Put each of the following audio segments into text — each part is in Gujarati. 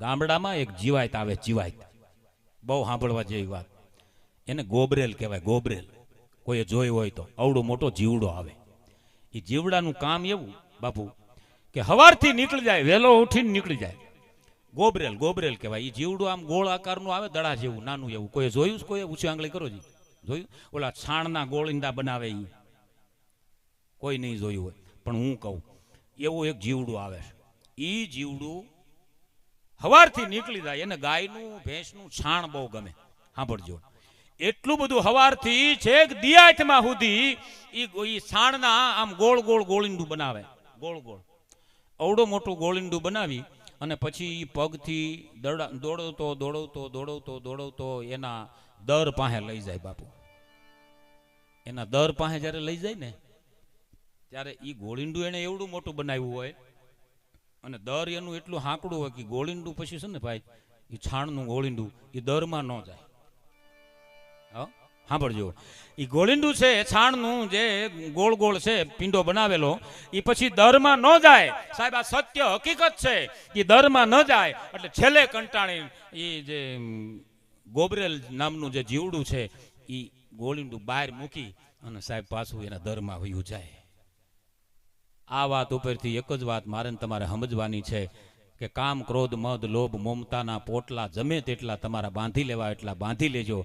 ગામડામાં એક જીવાત આવે, જીવાત બહુ સાંભળવા જેવી વાત. એને ગોબરેલ કહેવાય, ગોબરેલ. કોઈએ જોયું હોય તો અવડો મોટો જીવડો આવે. એ જીવડાનું કામ એવું બાપુ કે હવારથી નીકળી જાય, વહેલો ઉઠીને નીકળી જાય. ગોબરેલ, ગોબરેલ કહેવાય. એ જીવડું આમ ગોળ આકારનું આવે, દડા જેવું નાનું એવું. કોઈ જોયું? કોઈ ઊંચી આંગળી કરો જી, જોયું? ઓલા છાણના ગોળીંદા બનાવે એ કોઈ નહીં જોયું હોય, પણ હું કહું એવું એક જીવડું આવે છે. એ જીવડું હવારથી નીકળી જાય. એને ગાયનું ભેંસનું છાણ બહુ ગમે. સાંભળજો, એટલું બધું હવારથી છેક દિયાથમાં સુધી એ છાણના આમ ગોળ ગોળ ગોળીંડું બનાવે, ગોળ ગોળ અવડો મોટું ગોળીંડું બનાવી અને પછી પગથી દોડવતો દોડવતો દોડવતો દોડવતો એના દર પાસે લઈ જાય બાપુ. એના દર પાસે જ્યારે લઈ જાય ને ત્યારે એ ગોળીંડું એને એવડું મોટું બનાવ્યું હોય અને દર એનું એટલું હાંકડું હોય કે ગોળીંડું પછી છે ને ભાઈ, એ છાણનું ગોળીંડું એ દરમાં ન જાય. સાંભળજો, એ ગોળીંડું છે છાણનું જે ગોળ ગોળ છે પિંડો બનાવેલો, એ પછી દરમાં ન જાય. સાહેબ આ સત્ય હકીકત છે, એ દરમાં ન જાય એટલે છેલ્લે કંટાળી એ જે ગોબરેલ નામનું જે જીવડું છે એ ગોળીંડું બહાર મૂકી અને સાહેબ પાછું એના દરમાં વયું જાય. આ વાત ઉપરથી એક જ વાત મારે તમારે સમજવાની છે કે કામ, ક્રોધ, મદ, લોભ, મમતાના પોટલા જમે તેટલા તમારા બાંધી લેવા એટલા બાંધી લેજો.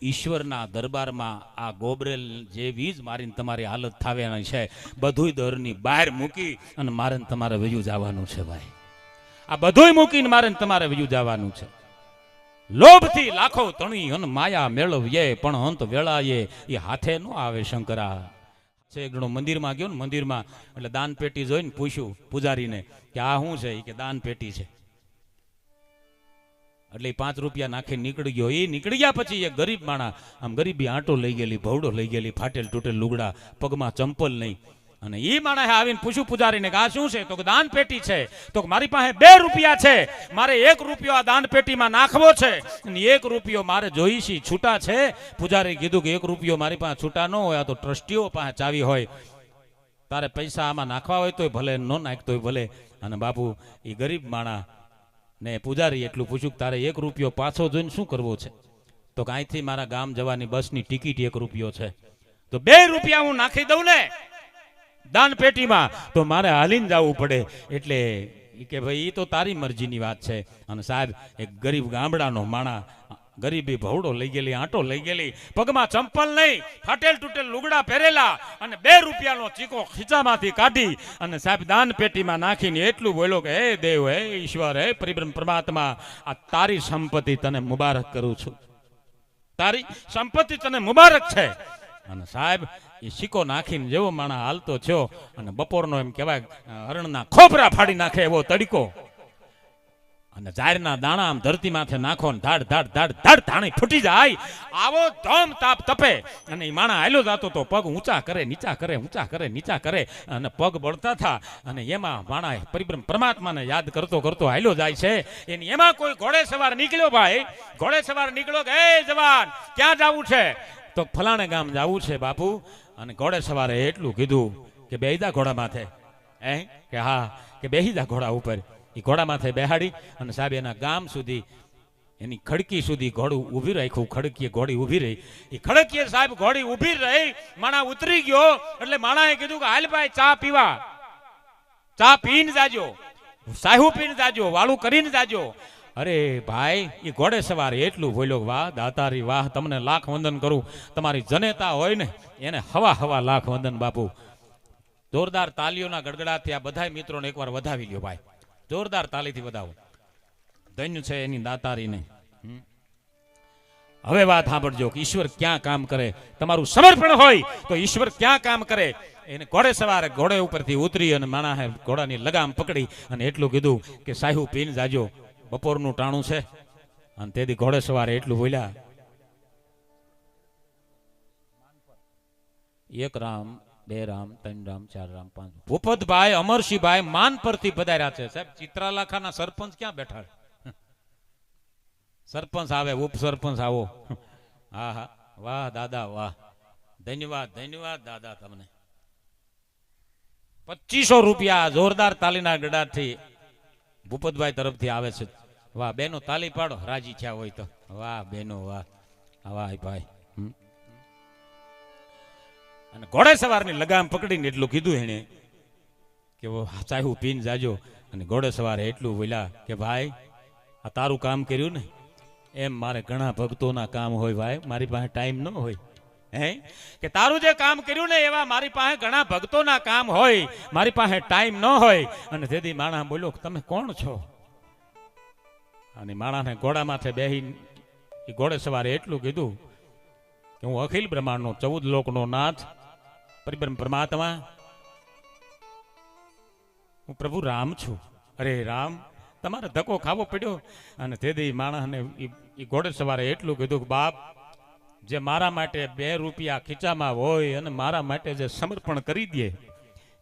ઈશ્વરના દરબારમાં આ ગોબરેલ જેવી જ મારીને તમારી હાલત થવાની છે. બધુંય દરની બહાર મૂકી અને મારે તમારે વયું જવાનું છે ભાઈ. આ બધુંય મૂકીને મારે તમારે વયું જવાનું છે. લોભથી લાખો તણી અને માયા મેળવીએ પણ અંત વેળાએ એ હાથે ન આવે શંકરા. એક જણો મંદિરમાં ગયો ને, મંદિરમાં એટલે દાન પેટી જોઈને પૂછ્યું પૂજારીને કે આ શું છે? કે દાન પેટી છે. એટલે 5 રૂપિયા નાખી નીકળી ગયો. એ નીકળી ગયા પછી એક ગરીબ માણા આમ ગરીબી આંટો લઈ ગયેલી, ભવડો લઈ ગયેલી, ફાટેલ તૂટેલ લુગડા, પગમાં ચંપલ નહીં. અને એ માણસે આવીને પૂછ્યું પૂજારીને કે આ શું છે? તો કે દાન પેટી છે. તો મારી પાસે 2 રૂપિયા છે, મારે 1 રૂપિયો આ દાન પેટીમાં નાખવો છે અને 1 રૂપિયો મારે જોઈ છે, છૂટા છે. પૂજારી કીધું કે 1 રૂપિયો મારી પાસે છૂટા ન હોય, આ તો ટ્રસ્ટીઓ પાસે ચાવી હોય, તારે પૈસા આમાં નાખવા હોય તોય ભલે, ન નાખતોય ભલે. અને બાપુ એ ગરીબ માણા ને પૂજારી એટલું પૂછ્યું કે તારે 1 રૂપિયો પાછો જોઈને શું કરવો છે? તો કે અહીંથી મારા ગામ જવાની બસની ટિકિટ 1 રૂપિયો છે. તો 2 રૂપિયા હું નાખી દઉં ને દાન પેટીમાં તો મારે હાલીને જવું પડે. એટલે કે ભાઈ એ તો તારી મરજીની વાત છે. અને સાહેબ એક ગરીબ ગામડાનો માણા, ગરીબી ભવડો લઈ ગયેલી, આંટો લઈ ગયેલી, પગમાં ચંપલ નહીં, ફાટેલ તૂટેલ લુગડા પહેરેલા અને 2 રૂપિયાનો ચીકો ખીચામાંથી કાઢી અને સાહેબ દાન પેટીમાં નાખીને એટલું બોલ્યો કે હે દેવ, હે ઈશ્વર, હે પરિબ્રહ્મ પરમાત્મા, આ તારી સંપત્તિ તને મુબારક કરું છું, તારી સંપત્તિ તને મુબારક છે. અને સાહેબ એ સિક્કો નાખીને જેવો માણા હાલતો થયો અને બપોરનો એમ કહેવાય હરણના ખોપરા ફાડી નાખે એવો તડકો અને ઝાડના દાણા આમ ધરતી માથે નાખો ને ધાડ ધાડ ધાડ ધાડ ધાણી ફૂટી જાય. આવો ધમ તાપ તપે અને એ માણા હાલ્યો જતો તો પગ ઊંચા કરે નીચા કરે, ઊંચા કરે નીચા કરે અને પગ બળતા થા. અને એમાં માણા પરિબ્રહ્મ પરમાત્માને યાદ કરતો કરતો હાલ્યો જાય છે. એની એમાં કોઈ ઘોડે સવાર નીકળ્યો, ભાઈ ઘોડે સવાર નીકળ્યો કે એ જવાન ક્યાં જવું છે? તો ફલાણે ગામ જવું છે બાપુ. અને ઘોડે સવારે એટલું કીધું કે બેહી જા ઘોડા માથે. કે હા, કે બેહી જા ઘોડા ઉપર. એ ઘોડા માથે બેહાડી અને સાહેબ એના ગામ સુધી, એની ખડકી સુધી ઘોડું ઊભી રાખ્યું. ખડકીએ ઘોડી ઊભી રહી. એ ખડકીએ સાહેબ ઘોડી ઊભી રહી, માણા ઉતરી ગયો. એટલે માણાએ કીધું કે હાલ ભાઈ ચા પીવા, ચા પીને જાજો, સાહુ પીને જાજો, વાળું કરીને જાજો. અરે ભાઈ એ ઘોડે સવારે એટલું બોલ્યો, વાહ દાતારી વાહ, તમને લાખ વંદન કરું. તમારી જનેતા હોય ને એને હવા લાખ વંદન બાપુ. જોરદાર તાલીઓના ગડગડાથી આ બધા મિત્રોને એકવાર વધાવી લ્યો ભાઈ, જોરદાર તાલીથી વધાવો. ધન્ય છે એની દાતારીને. હવે વાત સાંભળજો કે ઈશ્વર ક્યાં કામ કરે. તમારું સમર્પણ હોય તો ઈશ્વર ક્યાં કામ કરે. એને ઘોડે સવારે ઘોડે ઉપરથી ઉતરી અને માણા ઘોડાની લગામ પકડી અને એટલું કીધું કે સાહુ પીને જાજો, બપોરનું ટાણું છે. અને તેથી ઘોડે સવારે એટલું બોલ્યા, 1 રામ 2 રામ 3 રામ 4 રામ 5. ભૂપતભાઈ અમરસિંહભાઈ માન પરથી પધાર્યા છે. સાહેબ ચિત્રાલાખાના સરપંચ ક્યાં બેઠા? સરપંચ આવે, ઉપસરપંચ આવો. હા હા, વાહ દાદા વાહ, ધન્યવાદ ધન્યવાદ દાદા તમને. 2500 રૂપિયા જોરદાર તાલીના ગડાથી ભૂપતભાઈ તરફથી આવે છે. વાહ બેનો તાલી પાડો રાજી થયા હોય તો. વાહ બેનો વાહ. વાહ ભાઈ. અને ઘોડે સવારની લગામ પકડીને એટલું કીધું એને કે ચાહું પીને જાજો. અને ઘોડે સવારે એટલું બોલ્યા કે ભાઈ આ તારું કામ કર્યું ને એમ મારે ઘણા ભક્તોના કામ હોય ભાઈ, મારી પાસે ટાઈમ ન હોય. હે કે તારું જે કામ કર્યું ને એવા મારી પાસે ઘણા ભક્તોના કામ હોય, મારી પાસે ટાઈમ ન હોય. અને તેથી માણસ બોલ્યો તમે કોણ છો? અને માણસને ઘોડા માથે બેહી એ ઘોડે સવારે એટલું કીધું કે હું અખિલ બ્રહ્માંડનો 14 લોકનો નાથ પરિબ્રહ્મ પરમાત્મા, હું પ્રભુ રામ છું. અરે રામ, તમારે ધક્કો ખાવો પડ્યો. અને તેથી માણસને એ ઘોડે સવારે એટલું કીધું કે બાપ, જે મારા માટે 2 રૂપિયા ખીચામાં હોય અને મારા માટે જે સમર્પણ કરી દે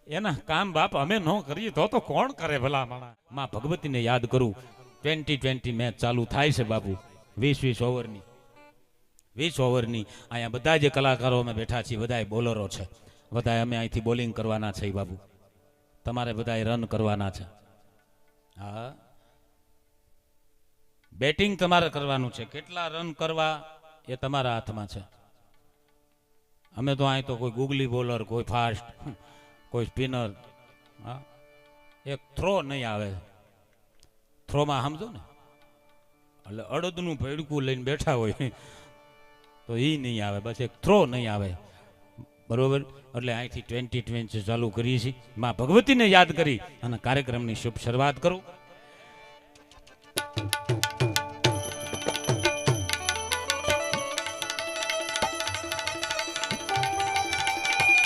એના કામ બાપ અમે ન કરીએ તો કોણ કરે ભલા માણા. માં ભગવતીને યાદ કરું. 20-20 મેચ ચાલુ થાય છે બાપુ, 20-20 ઓવરની 20 ઓવરની. અહીંયા બધા જે કલાકારો અમે બેઠા છીએ બધા બોલરો છે, બધા અમે અહીંથી બોલિંગ કરવાના છે બાબુ, તમારે બધા રન કરવાના છે. હા, બેટિંગ તમારે કરવાનું છે, કેટલા રન કરવા એ તમારા હાથમાં છે. અમે તો અહીં તો કોઈ ગુગલી બોલર, કોઈ ફાસ્ટ, કોઈ સ્પિનર. હા, એક થ્રો નહીં આવે. થ્રોમાં સમજો ને એટલે અડદનું ભેડકું લઈને બેઠા હોય તો એ નહીં આવે, બસ એક થ્રો નહીં આવે. બરોબર, એટલે અહીંથી 20-20 ચાલુ કરીએ છીએ. માં ભગવતીને યાદ કરી અને કાર્યક્રમની શુભ શરૂઆત કરું.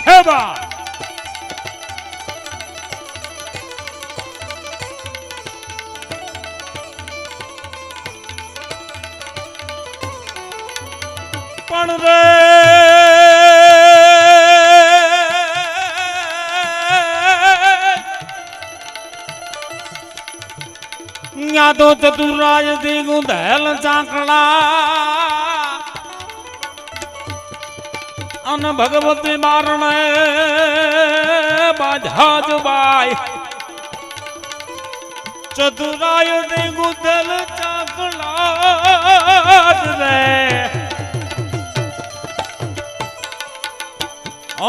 હે બા પણ રે તો ચતુરાજ થી ગુંધેલ ચાકડા અને ભગવતી મારણે બાજાજ બાઈ. ચતુરાય થી ગુંધેલ ચાકડા રે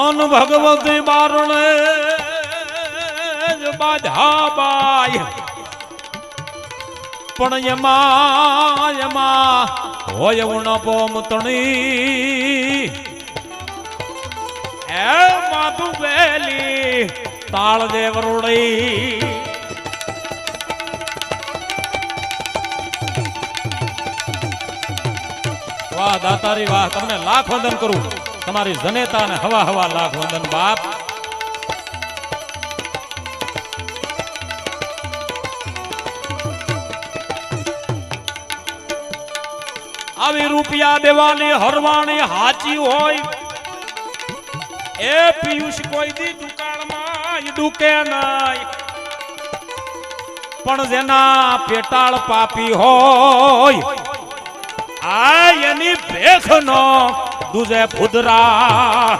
અન ભગવતી મારણે બાજા બાઈ. પણ એમાં હોય ઉણપો મતણી એ માથું વેલી તાળ દે વરોડી. વાહ દાતારી વાહ, તમને લાખ વંદન કરું. તમારી જનેતા ને હવા હવા લાખ વંદન બાપ. આવી રૂપિયા દેવાની હરવાણી હાચી હોય એ પિયુષ કોઈ દી દુકાળમાં ડૂકે નહીં. પણ જેના પેટાળ પાપી હોય આ એની ભેખ નો દુજે ફુદરા.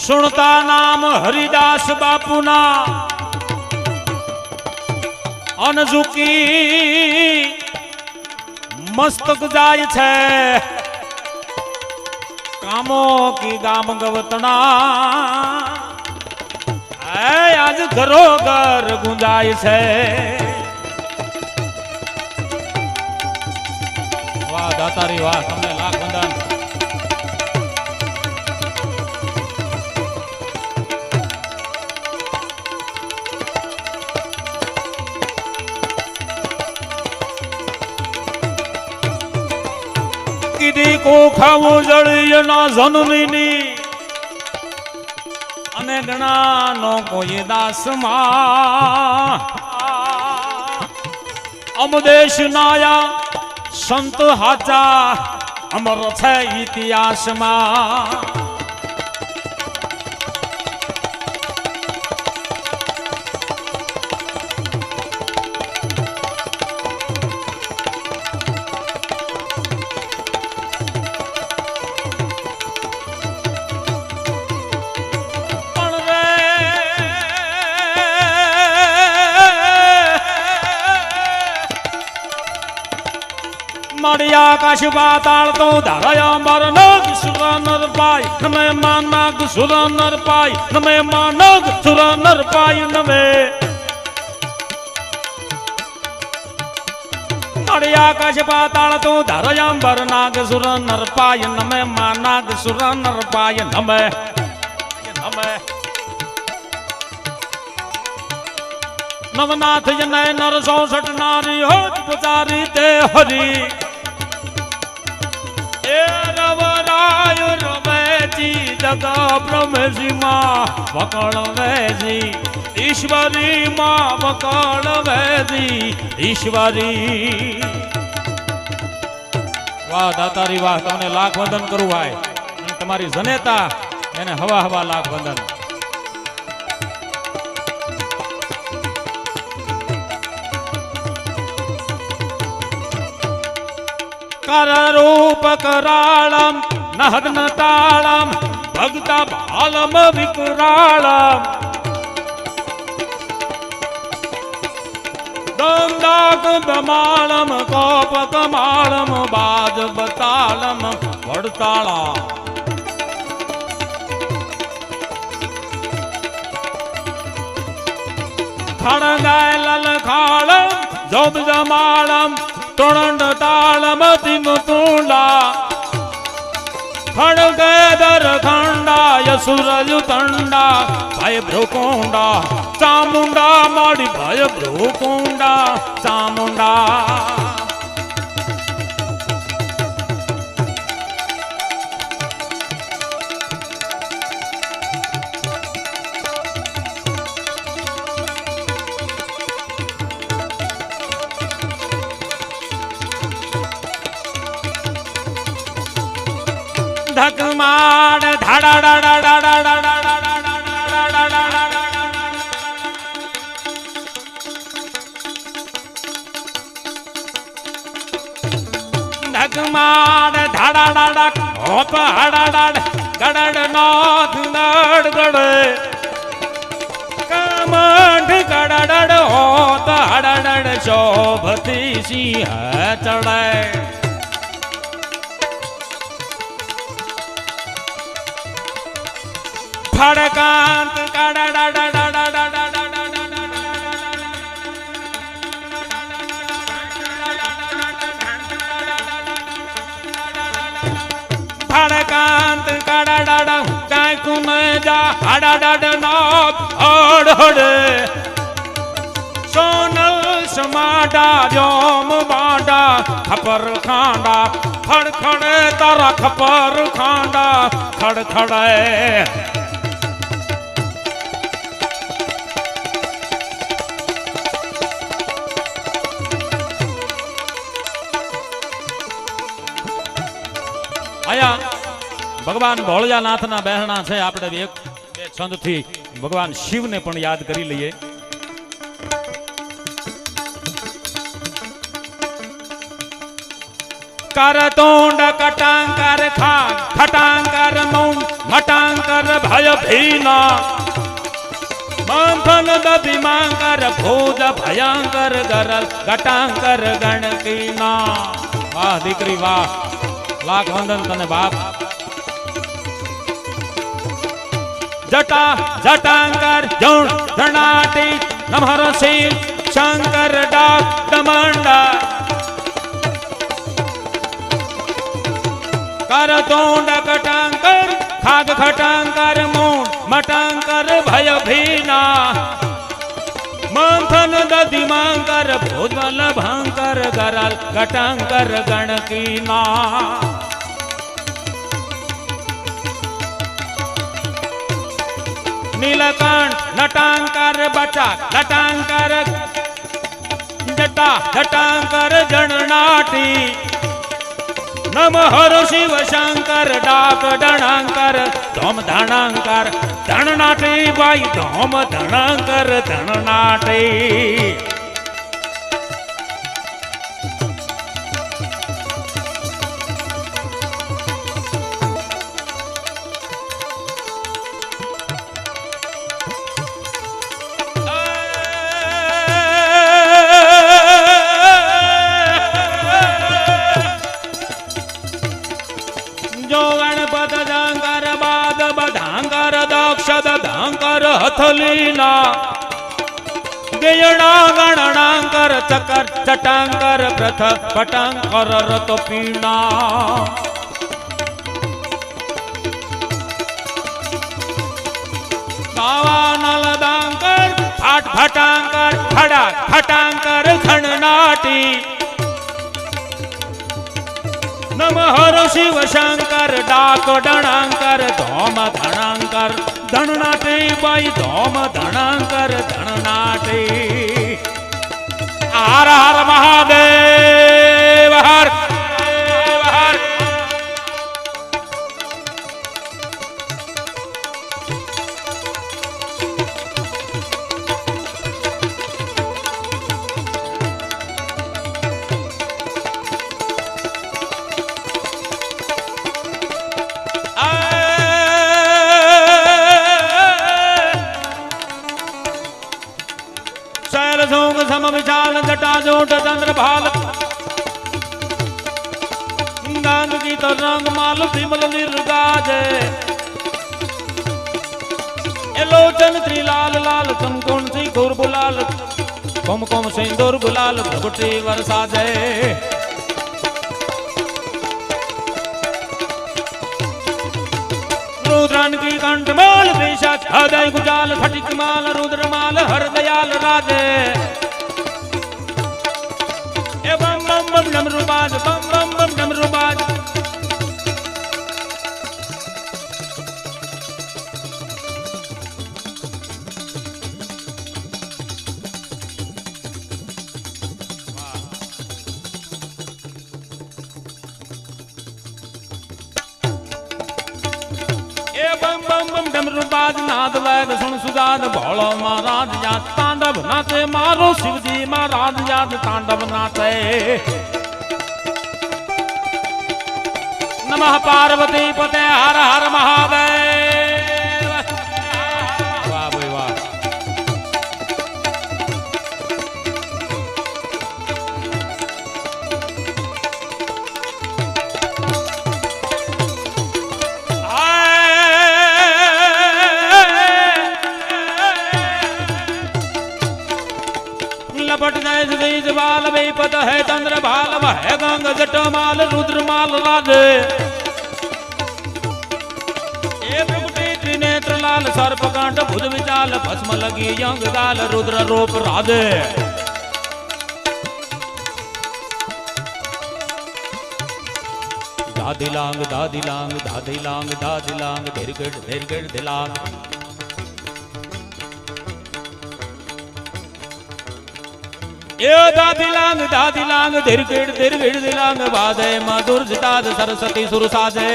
સુણતા નામ હરિદાસ બાપુના અનઝુકી મસ્તક જાય છે. કામો કી ગામ ગવતણા આજ ઘરો ઘર ગુંજાય છે. વાહ દાતારી વાહ, તમને લાખ વંદન. કીધી કો ખાવું જળી ના જનની અને ગણા નો કોઈ દાસમાં. અમદેશ નાયા સંત હાચા અમર છે ઇતિહાસમાં. નડિયા આકાશ પાતાળ તો ધારયા અંબર નગ સુર નર પાય નમે માનગ સુર નર પાય નમે માનગ સુર નર પાય નમે નડિયા આકાશ પાતાળ તો ધારયા અંબર નાગ સુર નર પાય નમે માનગ સુર નર પાય નમે નમે नवनाथ जनय नर 64 नारी हो पुजारी ते हरि ए रवराय रवैजी जग ब्रह्मजी मां वकल वैजी ईश्वरी मां वकल वैजी ईश्वरी वाह दातारी वाह तमने लाख वंदन करू भाई तमारी जनेता એને હવા હવા લાખ વંદન कर रूप करालम नहदन तालम भगता बालम विकरालम दंडाक बमालम कोप कमालम बाज बतालम वड़ताला खड़गाय ललखालम जोब जमालम तोड़ंड तालम तिम तुंडा खड़गे दर खंडा यसुरज तंडा भय भ्रुकुंडा चामुंडा माड़ी भय भ्रुकुंडा चामुंडा धकमाड़ धाड़ा डाड़ा डाड़ा डाड़ा धकमाड़ धाड़ा डाड़ा होप हाड़ा डाड़ गड़ड़ नाथ नड़ गड़े कमंड गड़ड़ होत हाड़ा डाड़ शोभती सी है चढ़े खड़कांत खड़कांत कड़ाड़ा काय कुन जा हड़ाड़ नाथ हड़हड़े सोनल समाडा जोम बाडा खपर खांडा खड़खड़े तारा खपर खांडा खड़खड़े आया भगवान भोळियानाथ ना बहना छे आपणे एक छंद थी भगवान शिव ने पण याद करी लईए कर तोंड कटांकर खा खटांकर मौन मटांकर भय भीना मंथन दधिमांकर भूज भयंकर गरल गटांकर गणकीना वाह दीकरी वाह लाख वंदन तने बाप जटा जटांकर जौन जनाटी नमहर शील शंकर डाक दमंडा कर तोंड कटांकर खाग खटांकर मूण मटांकर भय भीना मंथन दधिमांकर भूजल भंकर गरल गटांकर गणकीना नीलकंठ नटांकर बचा लटांकर जटा जटांकर जननाटी नमहर शिव शंकर डाक डणांकर धोम धणांकर धणनाटी बाई धोम धणांकर धणनाटी कर हथलीना गेयणा गणनांकर चकर चटांकर प्रथ पटांकर रत पीना गावा नलदांकर फाट फटांकर फड़ा फटांकर खणनाटी नमहर शिव शंकर डाक डणांकर धोम धणांकर धणनाटे बाई धोम धणांकर धणनाटे हर हर महादेव हर हर सम विशाल जटा जोट चंद्र भाल गांग की तो रंग माल विमल निर्गाज एलोचन त्रिलाल लाल कंकुण सी घोर गुलाल कुमकुम सिंदूर गुलाल भगुटी वर्षा जय रुद्रान की कंठ माल बेशक हृदय गुजाल फटिक माल रुद्र माल हर दयाल राजे बम बम बम डमरू बाज बम बम बम डमरू बाज बम बम बम डमरू बाज नाद वैद सुन सुजाद भोलो महाराज याद तांडव नाचे मारो शिवजी महाराज याद तांडव नाचे नमः पार्वती पते हर हर महादेव वाह भाई वाह लपट जाए बीज बाल बेपत है चंद्र भाल है गंग जट माल रुद्र माल लाजे त्रिनेत्र लाल सर्प कांट भुज विचाल भस्म लगी यंग गाल रुद्र रूप राधे दादी लांग दादी लांग दादी लांग दादी लांग धीरगढ़ दिलांग ए दादी लांग धीरगढ़ दिलांग बाधे मधुर जिताद सरस्वती सुर साजे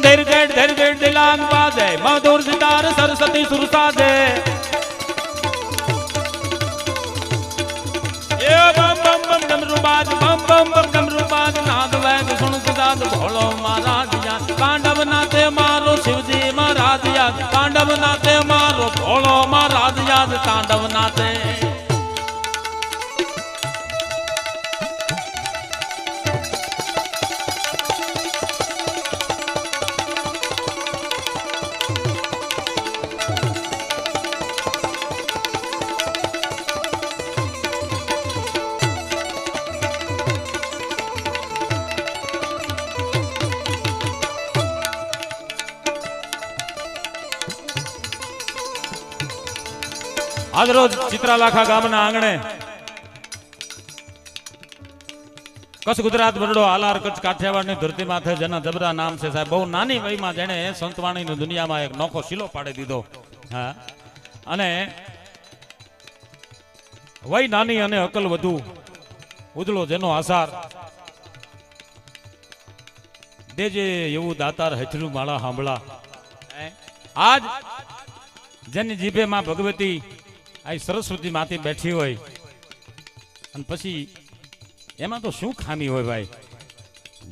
धीरगढ़ दिलांग बाधे मधुर जितार सरस्वती सुर साजे ए बम बम बम डमरू बाज बम बम बम डमरू बाज नाद वैद सुन सुजाद भोलो महाराज याद तांडव नाते मारो शिवजी महाराज याद तांडव नाते मारो भोलो महाराज याद तांडव नाते આજ રોજ ચિત્રાલાખા ગામના આંગણે કચ્છ ગુજરાત બરડો આલાર કચ્છ કાઠિયાવાડની ધરતી માથે જેના જબરા નામ છે સાહેબ બહુ નાની વયમાં જેણે સંતવાણીની દુનિયામાં એક નોખો શીલો પાડી દીધો હા અને વય નાની અને અકલ વધુ ઉજળો જેનો આસાર દેજે એવું દાતાર હથરું માળા સાંભળા આજ જેની જીભે માં ભગવતી આ સરસ્વતી માથી બેઠી હોય અને પછી એમાં તો શું ખામી હોય ભાઈ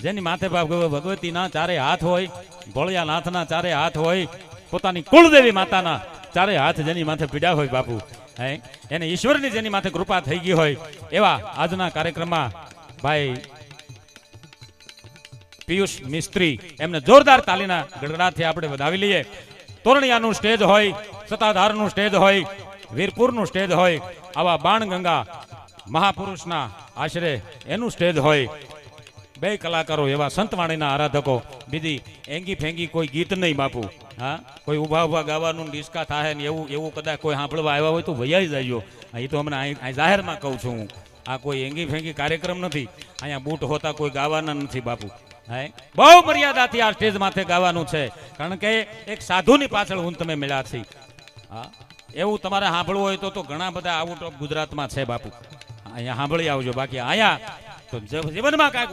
જેની માથે ભગવતીના ચારે હાથ હોય ભોળિયા નાથના ચારે હાથ હોય પોતાની કુળદેવી માતાના ચારે હાથ જેની માથે પીડ્યા હોય બાપુ હે એને ઈશ્વરની જેની માથે કૃપા થઈ ગઈ હોય એવા આજના કાર્યક્રમમાં ભાઈ પિયુષ મિસ્ત્રી, એમને જોરદાર તાલીના ગડગડાથી આપણે વધાવી લઈએ. તોરણિયાનું સ્ટેજ હોય, સત્તાધારનું સ્ટેજ હોય, વીરપુરનું સ્ટેજ હોય, આવા બાણગંગા મહાપુરુષના આશરે એનું સ્ટેજ હોય. બે કલાકારો એવા સંતવાણીના આરાધકો, બીજી એંગી ફેંગી કોઈ ગીત નહીં બાપુ. હા, કોઈ ઊભા ઊભા ગાવાનું ડિસ્કા થાય ને એવું કદાચ કોઈ સાંભળવા આવ્યા હોય તો વૈયાઈ જાયજો. એ તો હમણાં અહીં જાહેરમાં કહું છું હું. આ કોઈ એંગી ફેંગી કાર્યક્રમ નથી. અહીંયા બૂટ હોતા કોઈ ગાવાના નથી બાપુ. હા, બહુ મર્યાદાથી આ સ્ટેજ માથે ગાવાનું છે, કારણ કે એક સાધુની પાછળ હું તમે મળ્યા છે. હા, એવું તમારે સાંભળવું હોય તો ઘણા બધા આઉટ ઓફ ગુજરાતમાં છે બાપુ. અહીંયા સાંભળી આવજો. બાકી અહીંયા તો જીવનમાં કાંઈક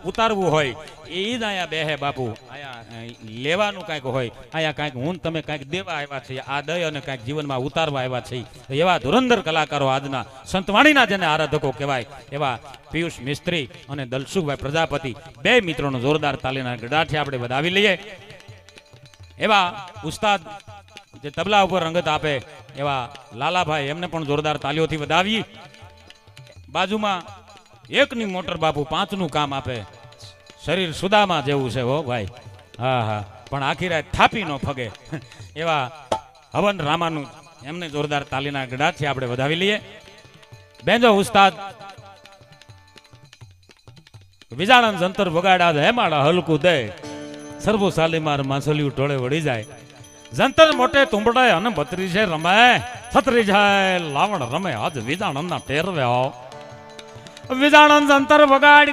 ઉતારવું હોય એ જ અહીંયા બેહે બાપુ. અહીંયા લેવાનું કાંઈક હોય, અહીંયા કાંઈક હું તમે કાંઈક દેવા આવ્યા છે, આ દય અને કાંઈક જીવનમાં ઉતારવા આવ્યા છે. એવા ધુરંધર કલાકારો આજના સંતવાણીના જેને આરાધકો કહેવાય એવા પિયુષ મિસ્ત્રી અને દલસુખભાઈ પ્રજાપતિ, બે મિત્રોનો જોરદાર તાલીના ગડાથી આપણે વધાવી લઈએ. એવા ઉસ્તાદ જે તબલા ઉપર રંગત આપે એવા લાલાભાઈ, એમને પણ જોરદાર તાલીઓથી વધાવી. બાજુમાં એકની મોટર બાપુ પાંચનું કામ આપે, શરીર સુદામાં જેવું છે હો ભાઈ. હા હા, પણ આખી રાત થાપી નો ફગે એવા હવન રામાનું, એમને જોરદાર તાલીના ગડાથી આપણે વધાવી લઈએ. બેંજો ઉસ્તાદ વિજાણન જંતર વગાડા હેમાડા હલકું દે, સર્વો સાલીમાર માછલિયું ટોળે વળી જાય. જંતર મોટે તુંબડે અને બત્રી છે રમે, છત્રી જાય લાવણ રમે, આજ વિજાણનના ટેરવે આવ. વિજાણન જંતર વગાડ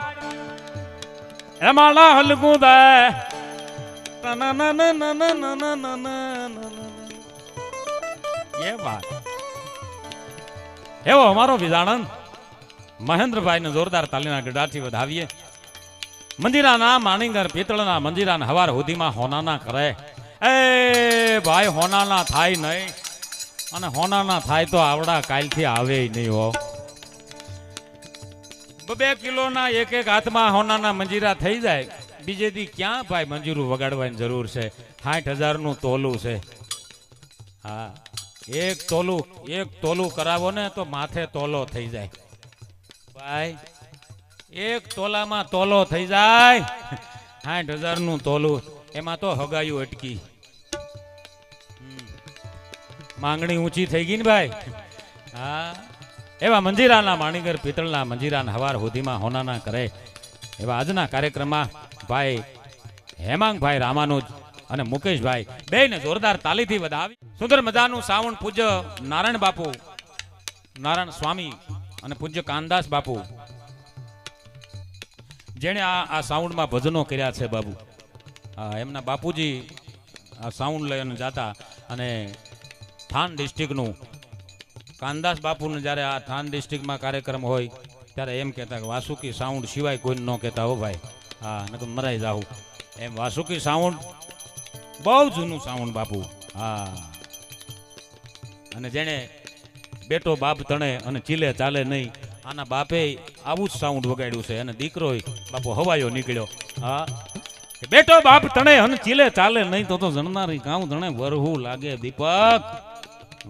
હેમાડા હલકું દે, એ વાત એવો અમારો વિજાણન મહેન્દ્રભાઈ ને જોરદાર તાલીના ગડાથી વધાવીએ. મંજીરાના માણીગર પિત્તળના મંજીરાના હવાર હુધીમાં હોનાના કરે. એ ભાઈ હોનાના થાય નહીં, અને હોનાના થાય તો આવડા કાલથી આવે નહીં હો. 2 કિલોના એક હાથમાં હોનાના મંજીરા થઈ જાય. બીજે દી ક્યાં ભાઈ મંજીરું વગાડવાની જરૂર છે? 60,000 નું તોલું છે. હા, એક તોલું કરાવો ને તો માથે તોલો થઈ જાય ભાઈ. એક તોલામાં તોલો થઈ જાય. 60,000 નું તોલું, એમાં તો હગાયું અટકી. માંગણી ઊંચી થઈ ગઈ ને ભાઈ. હા, એવા મંજીરાના માણીગર પિત્તળના મંજીરાના હવાર હુધીમાં હોનાના કરે એવા આજના કાર્યક્રમમાં ભાઈ હેમાંગભાઈ રામાનુજ અને મુકેશભાઈ બેને જોરદાર તાલીથી વધાવી. સુંદર મજાનું સાવણ પૂજ્ય નારાયણ બાપુ, નારાયણ સ્વામી અને પૂજ્ય કાનદાસ બાપુ, જેણે આ સાઉન્ડમાં ભજનો કર્યા છે બાબુ. એમના બાપુજી આ સાઉન્ડ લઈને જાતા, અને થાન ડિસ્ટ્રિક્ટનું કાનદાસ બાપુને જ્યારે આ થાન ડિસ્ટ્રિક્ટમાં કાર્યક્રમ હોય ત્યારે એમ કહેતા કે વાસુકી સાઉન્ડ સિવાય કોઈ ન કહેતા હો ભાઈ. હા, નકર મરાઈ જાઉં એમ. વાસુકી સાઉન્ડ બહુ જૂનું સાઉન્ડ બાપુ. હા, અને જેણે બેટો બાપ તણે અને ચીલે ચાલે નહીં, આના બાપે આવું જ સાઉન્ડ વગાડ્યું છે, અને દીકરો બાપુ હવાયો નીકળ્યો. હા, બેટો બાપ તણે અને ચીલે ચાલે નહીં તો જણનારી કામ જણે વરહું લાગે દીપક.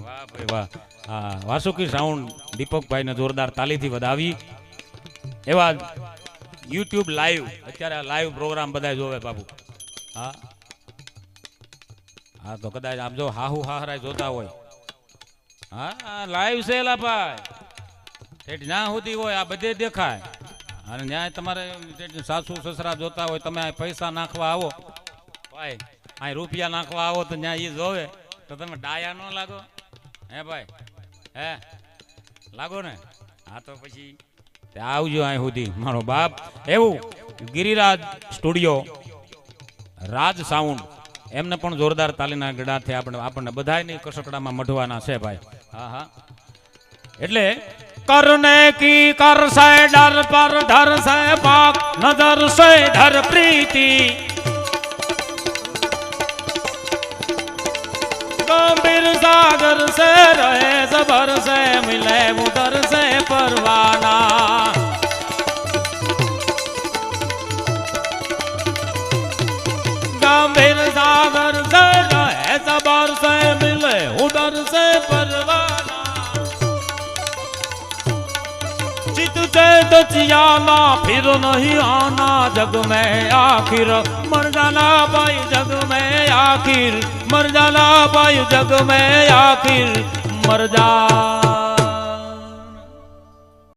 વાહ ભાઈ વાહ. હા, વાસુકી સાઉન્ડ દીપકભાઈને જોરદાર તાલીથી વધાવી. એવા યુટ્યુબ લાઈવ, અત્યારે લાઈવ પ્રોગ્રામ બધા જોવે બાપુ. હા હા, તો કદાચ આમ જો હાહુ હાહરા જોતા હોય. હા, લાઈવ છે એલા ભાઈ. જ્યાં સુધી હોય આ બધે દેખાય. અને ન્યાય તમારે સાસુ સસરા જોતા હોય, તમે પૈસા નાખવા આવો ભાઈ, અહીં રૂપિયા નાખવા આવો તો ન્યા એ જોવે તો તમે ડાયા ન લાગો હે ભાઈ? હે લાગો ને? હા, તો પછી આવજો અહીં સુધી મારો બાપ. એવું ગિરિરાજ સ્ટુડિયો, રાજ સાઉન્ડ, એમને પણ જોરદાર તાલીના ગડાથી આપણને બધાયની કસકડામાં મઢવાના છે ભાઈ. હા હા, એટલે करने की कर से डर पर धर से पाक नजर से धर प्रीति गंभीर सागर से रहे जबर से मिले उधर से परवाना गंभीर सागर से रहे जबर से मिले उधर से परवाना चित चेत चियाना फिर नहीं आना जग में आखिर, मर जाना भाई जग में आखिर, मर जाना भाई जग में आखिर, मर जा।